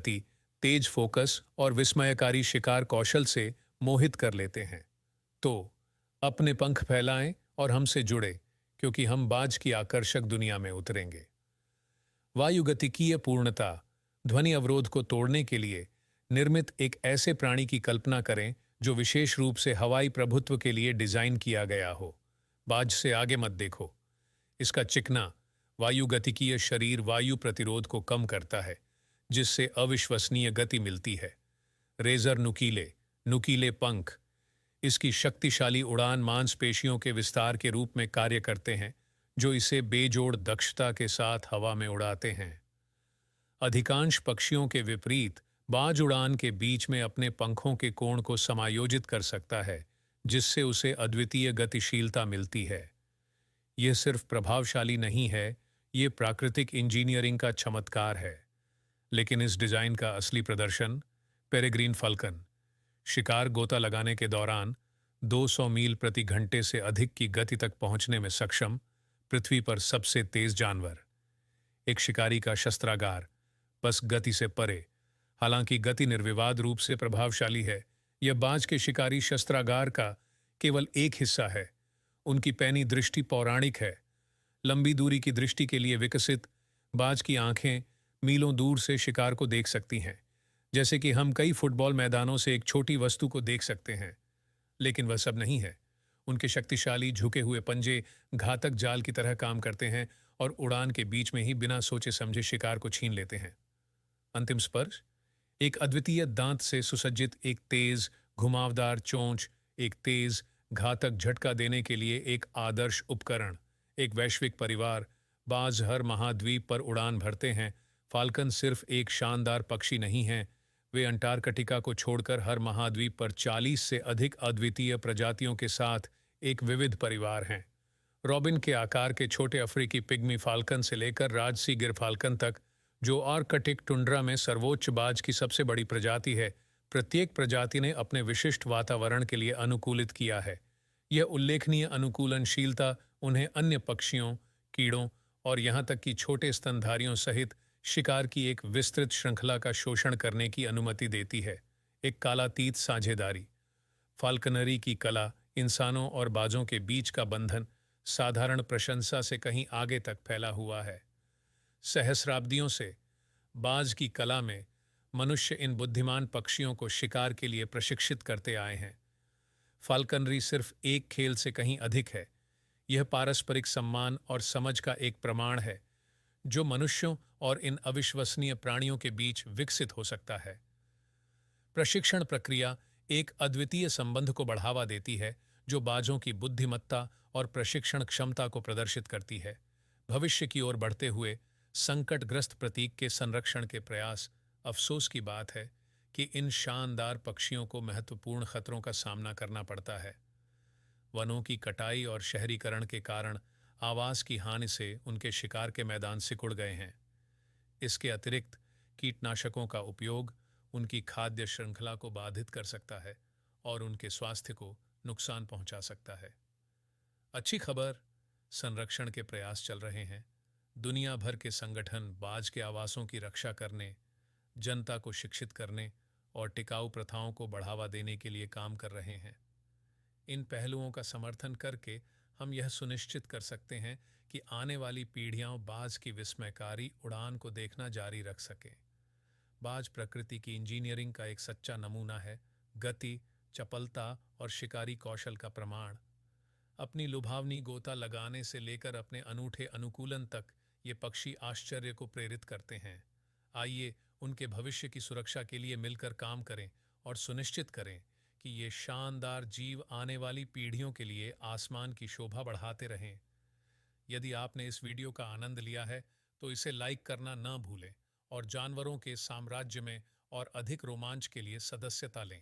शक्ति, तेज फोकस और विस्मयकारी शिकार कौशल से मोहित कर लेते हैं। तो अपने पंख फैलाएं और हमसे जुड़े, क्योंकि हम बाज की आकर्षक दुनिया में उतरेंगे। वायुगतिकीय पूर्णता, ध्वनि अवरोध को तोड़ने के लिए निर्मित एक ऐसे प्राणी की कल्पना करें जो विशेष रूप से हवाई प्रभुत्व के लिए डिजाइन किया गया हो। बाज से आगे मत देखो। इसका चिकना वायुगतिकीय शरीर वायु प्रतिरोध को कम करता है, जिससे अविश्वसनीय गति मिलती है। रेजर नुकीले नुकीले पंख इसकी शक्तिशाली उड़ान मांसपेशियों के विस्तार के रूप में कार्य करते हैं, जो इसे बेजोड़ दक्षता के साथ हवा में उड़ाते हैं। अधिकांश पक्षियों के विपरीत बाज उड़ान के बीच में अपने पंखों के कोण को समायोजित कर सकता है, जिससे उसे अद्वितीय गतिशीलता मिलती है। यह सिर्फ प्रभावशाली नहीं है, ये प्राकृतिक इंजीनियरिंग का चमत्कार है। लेकिन इस डिजाइन का असली प्रदर्शन पेरेग्रीन फाल्कन, शिकार गोता लगाने के दौरान 200 मील प्रति घंटे से अधिक की गति तक पहुंचने में सक्षम पृथ्वी पर सबसे तेज जानवर। एक शिकारी का शस्त्रागार, बस गति से परे। हालांकि गति निर्विवाद रूप से प्रभावशाली है, यह बाज के शिकारी शस्त्रागार का केवल एक हिस्सा है। उनकी पैनी दृष्टि पौराणिक है। लंबी दूरी की दृष्टि के लिए विकसित बाज की आंखें मीलों दूर से शिकार को देख सकती हैं, जैसे कि हम कई फुटबॉल मैदानों से एक छोटी वस्तु को देख सकते हैं। लेकिन वह सब नहीं है। उनके शक्तिशाली झुके हुए पंजे घातक जाल की तरह काम करते हैं और उड़ान के बीच में ही बिना सोचे समझे शिकार को छीन लेते हैं। अंतिम स्पर्श, एक अद्वितीय दांत से सुसज्जित एक तेज घुमावदार चोंच, एक तेज घातक झटका देने के लिए एक आदर्श उपकरण। एक वैश्विक परिवार, बाज हर महाद्वीप पर उड़ान भरते हैं। फाल्कन सिर्फ एक शानदार पक्षी नहीं है, वे अंटार्कटिका को छोड़कर हर महाद्वीप पर 40 से अधिक अद्वितीय प्रजातियों के साथ एक विविध परिवार हैं। रॉबिन के आकार के छोटे अफ्रीकी पिग्मी फाल्कन से लेकर राजसी गिर फाल्कन तक, जो आर्कटिक टुंड्रा में सर्वोच्च बाज की सबसे बड़ी प्रजाति है, प्रत्येक प्रजाति ने अपने विशिष्ट वातावरण के लिए अनुकूलित किया है। यह उल्लेखनीय अनुकूलनशीलता उन्हें अन्य पक्षियों, कीड़ों और यहाँ तक कि छोटे स्तनधारियों सहित शिकार की एक विस्तृत श्रृंखला का शोषण करने की अनुमति देती है। एक कालातीत साझेदारी, फाल्कनरी की कला इंसानों और बाजों के बीच का बंधन साधारण प्रशंसा से कहीं आगे तक फैला हुआ है। सहस्राब्दियों से बाज की कला में मनुष्य इन बुद्धिमान पक्षियों को शिकार के लिए प्रशिक्षित करते आए हैं। फाल्कनरी सिर्फ एक खेल से कहीं अधिक है। यह पारस्परिक सम्मान और समझ का एक प्रमाण है, जो मनुष्यों और इन अविश्वसनीय प्राणियों के बीच विकसित हो सकता है। प्रशिक्षण प्रक्रिया एक अद्वितीय संबंध को बढ़ावा देती है, जो बाजों की बुद्धिमत्ता और प्रशिक्षण क्षमता को प्रदर्शित करती है। भविष्य की ओर बढ़ते हुए संकटग्रस्त प्रतीक के संरक्षण के प्रयास। अफसोस की बात है कि इन शानदार पक्षियों को महत्वपूर्ण खतरों का सामना करना पड़ता है। वनों की कटाई और शहरीकरण के कारण आवास की हानि से उनके शिकार के मैदान सिकुड़ गए हैं। इसके अतिरिक्त कीटनाशकों का उपयोग उनकी खाद्य श्रृंखला को बाधित कर सकता है और उनके स्वास्थ्य को नुकसान पहुंचा सकता है। अच्छी खबर, संरक्षण के प्रयास चल रहे हैं। दुनिया भर के संगठन बाज के आवासों की रक्षा करने, जनता को शिक्षित करने और टिकाऊ प्रथाओं को बढ़ावा देने के लिए काम कर रहे हैं। इन पहलुओं का समर्थन करके हम यह सुनिश्चित कर सकते हैं कि आने वाली पीढ़ियां बाज की विस्मयकारी उड़ान को देखना जारी रख सकें। बाज प्रकृति की इंजीनियरिंग का एक सच्चा नमूना है, गति, चपलता और शिकारी कौशल का प्रमाण। अपनी लुभावनी गोता लगाने से लेकर अपने अनूठे अनुकूलन तक ये पक्षी आश्चर्य को प्रेरित करते हैं। आइए उनके भविष्य की सुरक्षा के लिए मिलकर काम करें और सुनिश्चित करें कि ये शानदार जीव आने वाली पीढ़ियों के लिए आसमान की शोभा बढ़ाते रहें। यदि आपने इस वीडियो का आनंद लिया है तो इसे लाइक करना न भूलें और जानवरों के साम्राज्य में और अधिक रोमांच के लिए सदस्यता लें।